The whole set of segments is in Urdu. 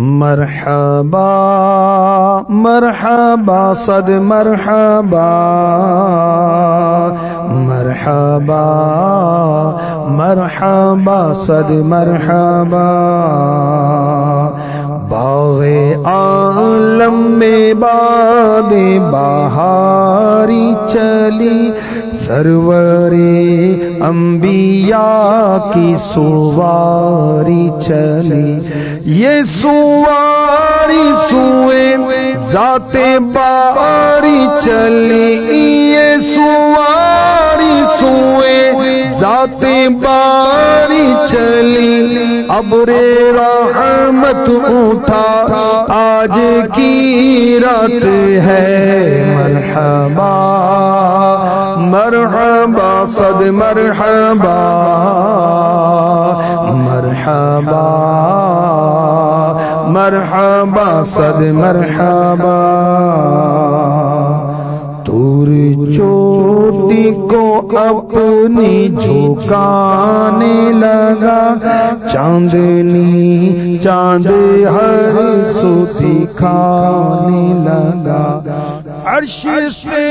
مرحبا مرحبا صد مرحبا مرحبا مرحبا صد مرحبا باغ عالم میں باد بہاری چلی سرور انبیاء کی سواری چلی یہ سواری سوئے ذات باری چلی یہ سواری سوئے ذات باری چلی ابر رحمت اٹھا آج کی رات ہے مرحبا مرحبا صد مرحبا مرحبا مرحبا صد مرحبا طور چوٹی کو اپنی جھکانے لگا چاندنی چاند ہر سو دکھانے لگا عرش سے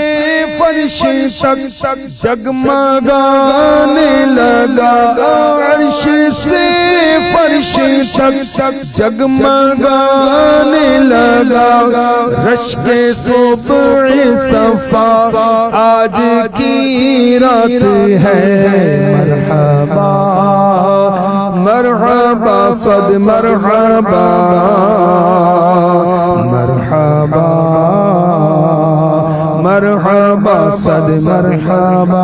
فرش تک جگمگانے لگا عرش سے فرش تک جگمگانے لگا رشک صبح صفا آج کی رات ہے مرحبا مرحبا صد مرحبا مرحبا مرحبا صد مرحبا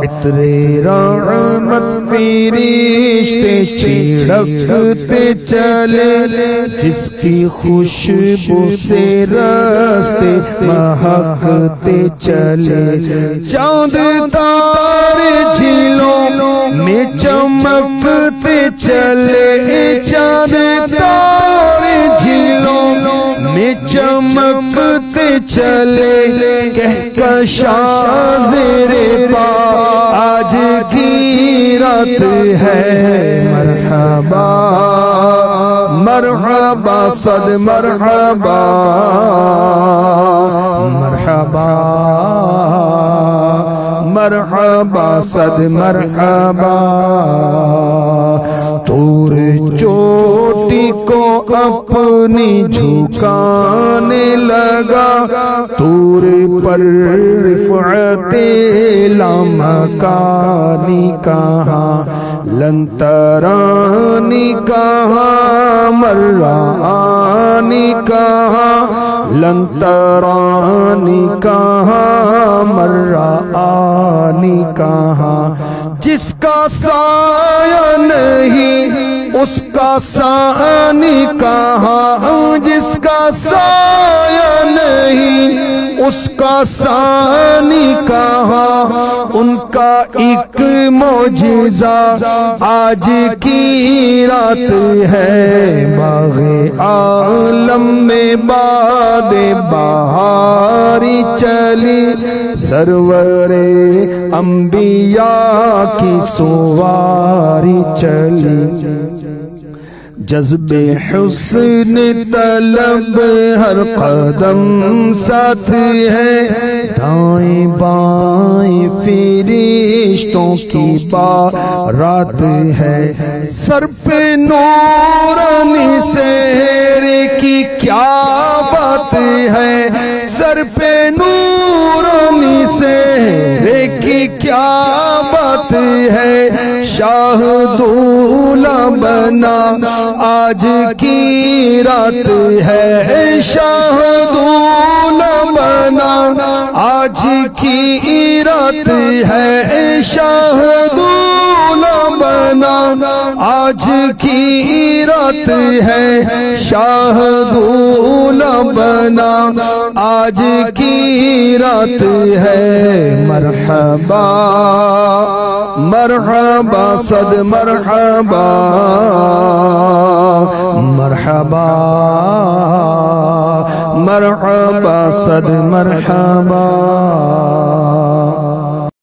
عطر رحمت فرشتے چھڑکتے چلے جس کی خوشبو سے راستے مہکتے چلے چاند تارے جھیلوں میں چمکتے چلے چاند تارے جھیلوں میں چمکتے چلے کہکشاں زیر پا آج کی رات ہے مرحبا مرحبا صد مرحبا مرحبا مرحبا صد مرحبا طور چوٹی کو اپنی جھکانے لگا طور پر رفعت لامکانی کہاں لنترانی کہاں مرانی کہاں لنترانی کہاں مرانی کہاں جس کا سایہ نہیں اس کا ثانی کہاں جس کا سایہ نہیں اس کا ثانی کہاں ان کا ایک معجزہ آج کی رات ہے باغ عالم میں باد بہاری چلی سرور انبیاء کی سواری چلی جذب حسن طلب ہر قدم ساتھ ہے دائیں بائیں فرشتوں کی بارات ہے سر پہ نورانی سحر کی کیا بات ہے سر پہ نورانی سحر کی کیا بات ہے شاہ دولہ بنا آج کی رات ہے شاہ دولہ بنا آج کی رات ہے شاہ دولہ بنا آج کی رات ہے شاہ دولہ بنا آج کی رات ہے مرحبا مرحبا صد مرحبا مرحبا مرحبا صد مرحبا